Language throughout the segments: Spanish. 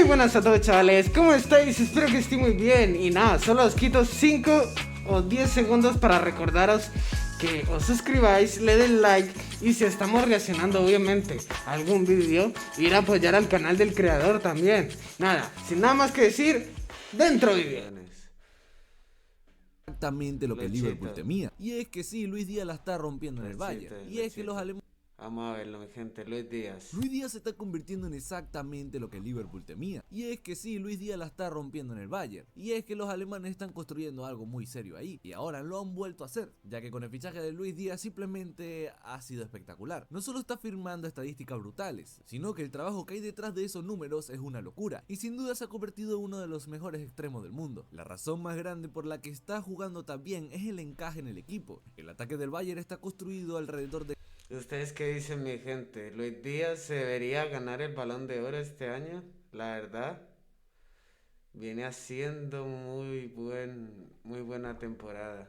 Muy buenas a todos, chavales, ¿cómo estáis? Espero que estéis muy bien. Y nada, solo os quito 5 o 10 segundos para recordaros que os suscribáis, le den like y si estamos reaccionando obviamente a algún vídeo, ir a apoyar al canal del creador también. Nada, sin nada más que decir, dentro vídeo. Exactamente lo que el Liverpool temía. Y es que sí, Luis Díaz la está rompiendo en el Bayern. Y es que los alemanes... Vamos a verlo, mi gente, Luis Díaz. Luis Díaz se está convirtiendo en exactamente lo que el Liverpool temía. Y es que sí, Luis Díaz la está rompiendo en el Bayern. Y es que los alemanes están construyendo algo muy serio ahí. Y ahora lo han vuelto a hacer, ya que con el fichaje de Luis Díaz simplemente ha sido espectacular. No solo está firmando estadísticas brutales, sino que el trabajo que hay detrás de esos números es una locura. Y sin duda se ha convertido en uno de los mejores extremos del mundo. La razón más grande por la que está jugando tan bien es el encaje en el equipo. El ataque del Bayern está construido alrededor de... ¿Ustedes qué dicen, mi gente? ¿Luis Díaz se debería ganar el Balón de Oro este año? La verdad, viene haciendo muy buena temporada.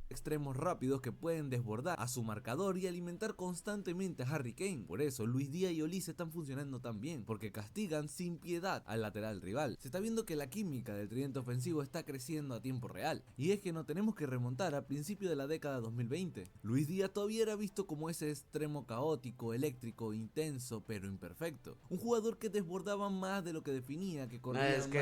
extremos rápidos que pueden desbordar a su marcador y alimentar constantemente a Harry Kane. Por eso Luis Díaz y Olise están funcionando tan bien, porque castigan sin piedad al lateral rival. Se está viendo que la química del tridente ofensivo está creciendo a tiempo real, y es que no tenemos que remontar a principios de la década 2020. Luis Díaz todavía era visto como ese extremo caótico, eléctrico, intenso, pero imperfecto. Un jugador que desbordaba más de lo que definía, que corría más de lo que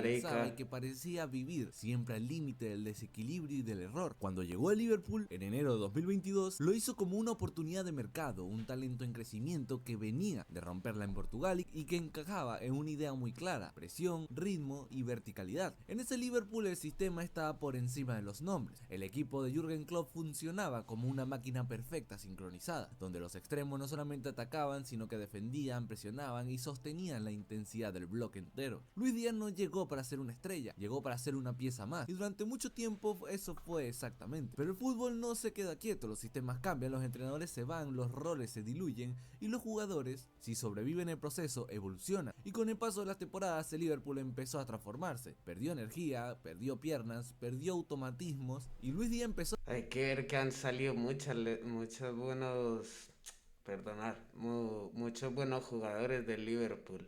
pensaba y que parecía vivir siempre al límite del desequilibrio y del error. Cuando llegó a Liverpool en enero de 2022, lo hizo como una oportunidad de mercado, un talento en crecimiento que venía de romperla en Portugal y que encajaba en una idea muy clara: presión, ritmo y verticalidad. En ese Liverpool el sistema estaba por encima de los nombres. El equipo de Jürgen Klopp funcionaba como una máquina perfecta sincronizada, donde los extremos no solamente atacaban, sino que defendían, presionaban y sostenían la intensidad del bloque entero. Luis Díaz no llegó para ser una estrella, llegó para ser una pieza más, y durante mucho tiempo eso fue exactamente. Pero el fútbol no se queda quieto, los sistemas cambian, los entrenadores se van, los roles se diluyen y los jugadores, si sobreviven el proceso, evolucionan. Y con el paso de las temporadas el Liverpool empezó a transformarse, perdió energía, perdió piernas, perdió automatismos y Luis Díaz empezó... Hay que ver que han salido muchos buenos jugadores del Liverpool.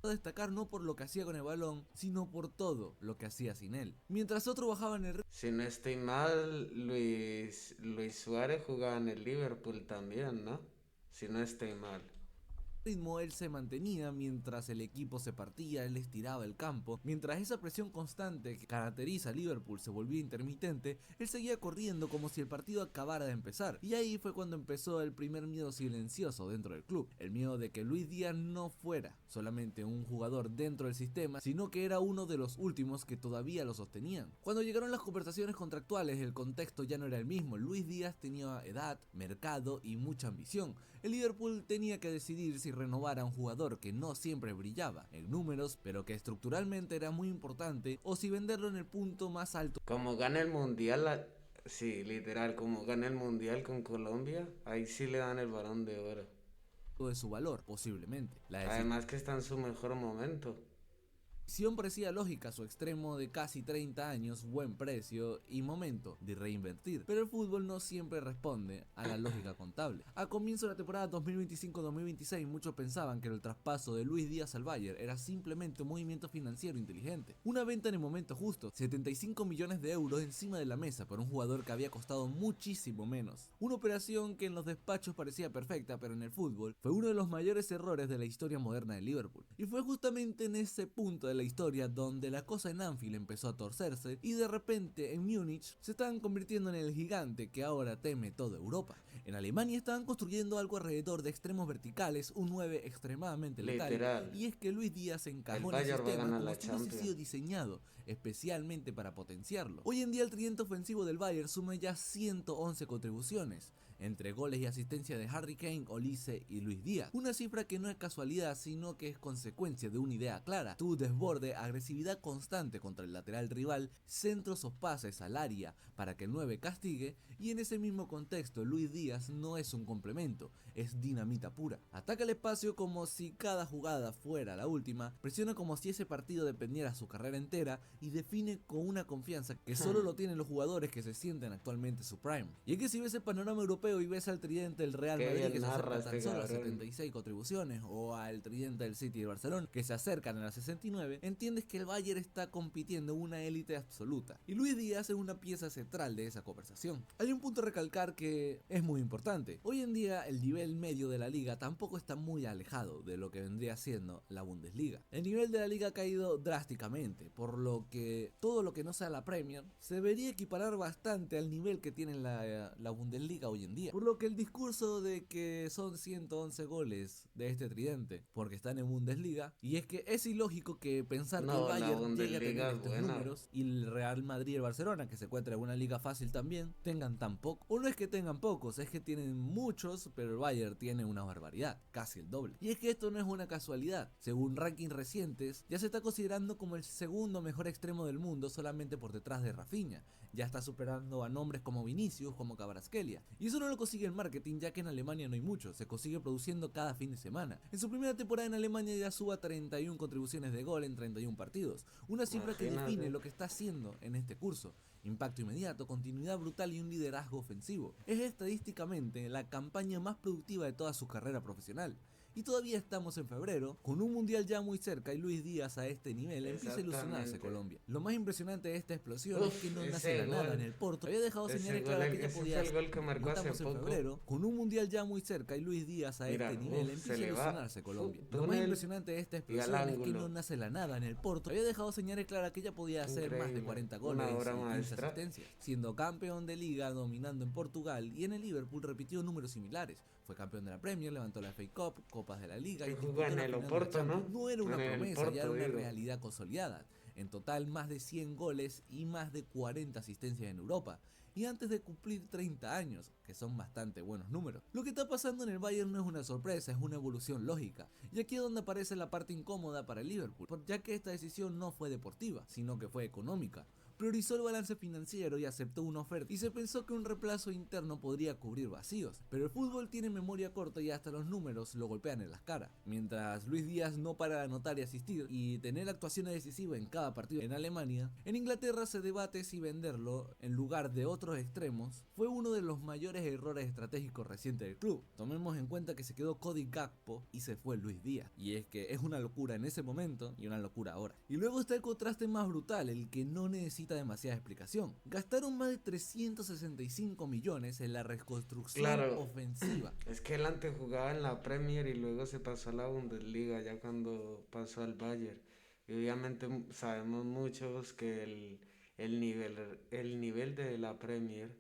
a destacar no por lo que hacía con el balón, sino por todo lo que hacía sin él. Mientras otro bajaba en el Si no estoy mal, Luis Suárez jugaba en el Liverpool también, ¿no? Si no estoy mal. ritmo, él se mantenía mientras el equipo se partía, él estiraba el campo. Mientras esa presión constante que caracteriza a Liverpool se volvía intermitente, él seguía corriendo como si el partido acabara de empezar. Y ahí fue cuando empezó el primer miedo silencioso dentro del club, el miedo de que Luis Díaz no fuera solamente un jugador dentro del sistema, sino que era uno de los últimos que todavía lo sostenían. Cuando llegaron las conversaciones contractuales, el contexto ya no era el mismo. Luis Díaz tenía edad, mercado y mucha ambición. El Liverpool tenía que decidir si renovar a un jugador que no siempre brillaba en números, pero que estructuralmente era muy importante, o si venderlo en el punto más alto. Como gana el mundial, sí, literal, como gana el mundial con Colombia, ahí sí le dan el Balón de Oro. De su valor, posiblemente. Además que está en su mejor momento. La decisión parecía lógica, su extremo de casi 30 años, buen precio y momento de reinvertir. Pero el fútbol no siempre responde a la lógica contable. A comienzo de la temporada 2025-2026 muchos pensaban que el traspaso de Luis Díaz al Bayern era simplemente un movimiento financiero inteligente. Una venta en el momento justo, 75 millones de euros encima de la mesa por un jugador que había costado muchísimo menos. Una operación que en los despachos parecía perfecta, pero en el fútbol fue uno de los mayores errores de la historia moderna de Liverpool. Y fue justamente en ese punto de la historia donde la cosa en Anfield empezó a torcerse y de repente en Múnich se estaban convirtiendo en el gigante que ahora teme toda Europa. En Alemania estaban construyendo algo alrededor de extremos verticales, un 9 extremadamente letal, y es que Luis Díaz encajó en el sistema como si hubiese sido diseñado especialmente para potenciarlo. Hoy en día el tridente ofensivo del Bayern suma ya 111 contribuciones, entre goles y asistencia de Harry Kane, Olise y Luis Díaz. Una cifra que no es casualidad, sino que es consecuencia de una idea clara: tu desborde, agresividad constante contra el lateral rival, centros o pases al área para que el 9 castigue, y en ese mismo contexto Luis Díaz no es un complemento, es dinamita pura. Ataca el espacio como si cada jugada fuera la última, presiona como si ese partido dependiera su carrera entera y define con una confianza que solo lo tienen los jugadores que se sienten actualmente en su prime. Y es que si ves el panorama europeo europeo y ves al tridente del Real Qué Madrid bien que se acerca narra tan este solo a cabrón. 76 contribuciones, o al tridente del City y Barcelona que se acercan a las 69, entiendes que el Bayern está compitiendo en una élite absoluta. Y Luis Díaz es una pieza central de esa conversación. Hay un punto a recalcar que es muy importante. Hoy en día el nivel medio de la liga tampoco está muy alejado de lo que vendría siendo la Bundesliga. El nivel de la liga ha caído drásticamente, por lo que todo lo que no sea la Premier se debería equiparar bastante al nivel que tiene la Bundesliga hoy en día. Por lo que el discurso de que son 111 goles de este tridente porque están en Bundesliga, y es que es ilógico que pensar que el No, la Bayern llegue a tener Bundesliga es estos buena. números y el Real Madrid y el Barcelona, que se encuentra en una liga fácil también, tengan tan poco. O no es que tengan pocos, es que tienen muchos, pero el Bayern tiene una barbaridad, casi el doble. Y es que esto no es una casualidad. Según rankings recientes, ya se está considerando como el segundo mejor extremo del mundo, solamente por detrás de Rafinha. Ya está superando a nombres como Vinicius, como Kvaratskhelia. Y eso no lo consigue el marketing, ya que en Alemania no hay mucho, se consigue produciendo cada fin de semana. En su primera temporada en Alemania ya suba 31 contribuciones de gol en 31 partidos, una cifra que define lo que está haciendo en este curso. Impacto inmediato, continuidad brutal y un liderazgo ofensivo. Es estadísticamente la campaña más productiva de toda su carrera profesional. Y todavía estamos en febrero, con un mundial ya muy cerca y Luis Díaz a este nivel empieza a ilusionarse Colombia. Lo más impresionante de esta explosión es que no nace de la nada en el Porto. Había dejado señales claras que ya podía hacer. Estamos en febrero, con un mundial ya muy cerca y Luis Díaz a este nivel empieza a ilusionarse Colombia. Lo más impresionante de esta explosión es que no nace de la nada en el Porto. Había dejado señales claras que ya podía hacer más de 40 goles y 15 asistencias, siendo campeón de liga, dominando en Portugal, y en el Liverpool repitió números similares. Fue campeón de la Premier, levantó la FA Cup, copas de la liga y jugó en el Oporto, ¿no? No era una promesa, ya era una realidad consolidada. En total más de 100 goles y más de 40 asistencias en Europa. Y antes de cumplir 30 años, que son bastante buenos números. Lo que está pasando en el Bayern no es una sorpresa, es una evolución lógica. Y aquí es donde aparece la parte incómoda para el Liverpool, ya que esta decisión no fue deportiva, sino que fue económica. Priorizó el balance financiero y aceptó una oferta, y se pensó que un reemplazo interno podría cubrir vacíos, pero el fútbol tiene memoria corta y hasta los números lo golpean en las caras. Mientras Luis Díaz no para de anotar y asistir y tener actuaciones decisivas en cada partido en Alemania, en Inglaterra se debate si venderlo en lugar de otros extremos fue uno de los mayores errores estratégicos recientes del club. Tomemos en cuenta que se quedó Cody Gakpo y se fue Luis Díaz, y es que es una locura en ese momento y una locura ahora. Y luego está el contraste más brutal, el que no necesita demasiada explicación. Gastaron más de 365 millones en la reconstrucción ofensiva. Es que él antes jugaba en la Premier y luego se pasó a la Bundesliga ya cuando pasó al Bayern. Y obviamente sabemos muchos que el nivel de la Premier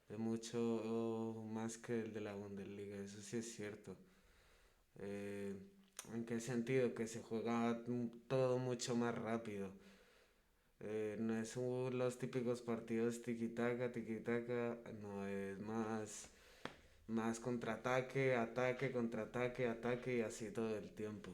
es mucho más que el de la Bundesliga, eso sí es cierto. ¿En qué sentido? Que se juega todo mucho más rápido. No es los típicos partidos tiki-taka, no, es más contraataque, ataque, contraataque, ataque y así todo el tiempo.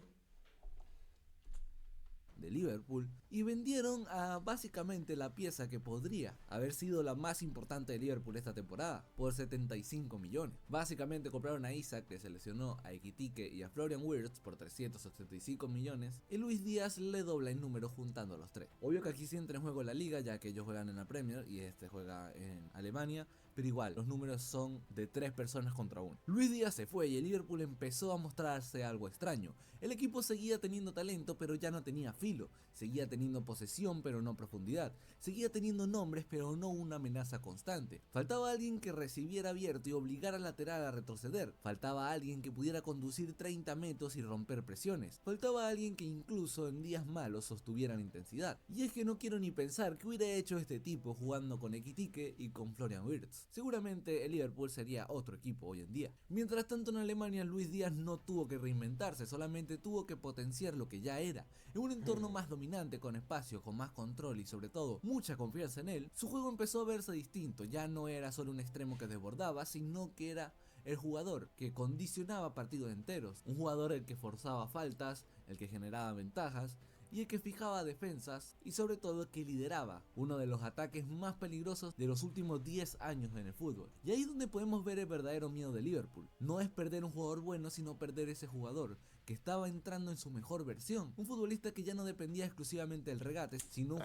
De Liverpool, y vendieron a básicamente la pieza que podría haber sido la más importante de Liverpool esta temporada por 75 millones. Básicamente compraron a Isak, que se lesionó, a Ekitike y a Florian Wirtz por 375 millones, y Luis Díaz le dobla el número juntando a los tres. Obvio que aquí sí entra en juego la liga, ya que ellos juegan en la Premier y este juega en Alemania, pero igual, los números son de 3 personas contra 1. Luis Díaz se fue y el Liverpool empezó a mostrarse algo extraño. El equipo seguía teniendo talento, pero ya no tenía filo. Seguía teniendo posesión, pero no profundidad. Seguía teniendo nombres, pero no una amenaza constante. Faltaba alguien que recibiera abierto y obligara al lateral a retroceder. Faltaba alguien que pudiera conducir 30 metros y romper presiones. Faltaba alguien que incluso en días malos sostuviera la intensidad. Y es que no quiero ni pensar qué hubiera hecho este tipo jugando con Ekitike y con Florian Wirtz. Seguramente el Liverpool sería otro equipo hoy en día. Mientras tanto en Alemania Luis Díaz no tuvo que reinventarse, solamente tuvo que potenciar lo que ya era. En un entorno más dominante, con espacio, con más control y sobre todo mucha confianza en él, su juego empezó a verse distinto. Ya no era solo un extremo que desbordaba, sino que era el jugador que condicionaba partidos enteros. Un jugador el que forzaba faltas, el que generaba ventajas y el que fijaba defensas y sobre todo el que lideraba uno de los ataques más peligrosos de los últimos 10 años en el fútbol. Y ahí es donde podemos ver el verdadero miedo de Liverpool. No es perder un jugador bueno, sino perder ese jugador que estaba entrando en su mejor versión. Un futbolista que ya no dependía exclusivamente del regate, sino un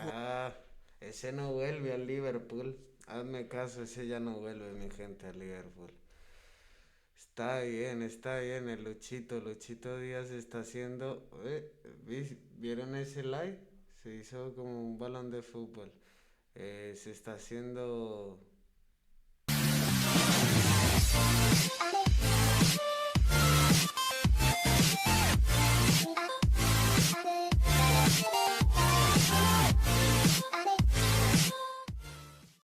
ese no vuelve al Liverpool. Hazme caso, ese ya no vuelve, mi gente, al Liverpool. Está bien, el Luchito Díaz está haciendo, ¿vieron ese like? Se hizo como un balón de fútbol. Se está haciendo...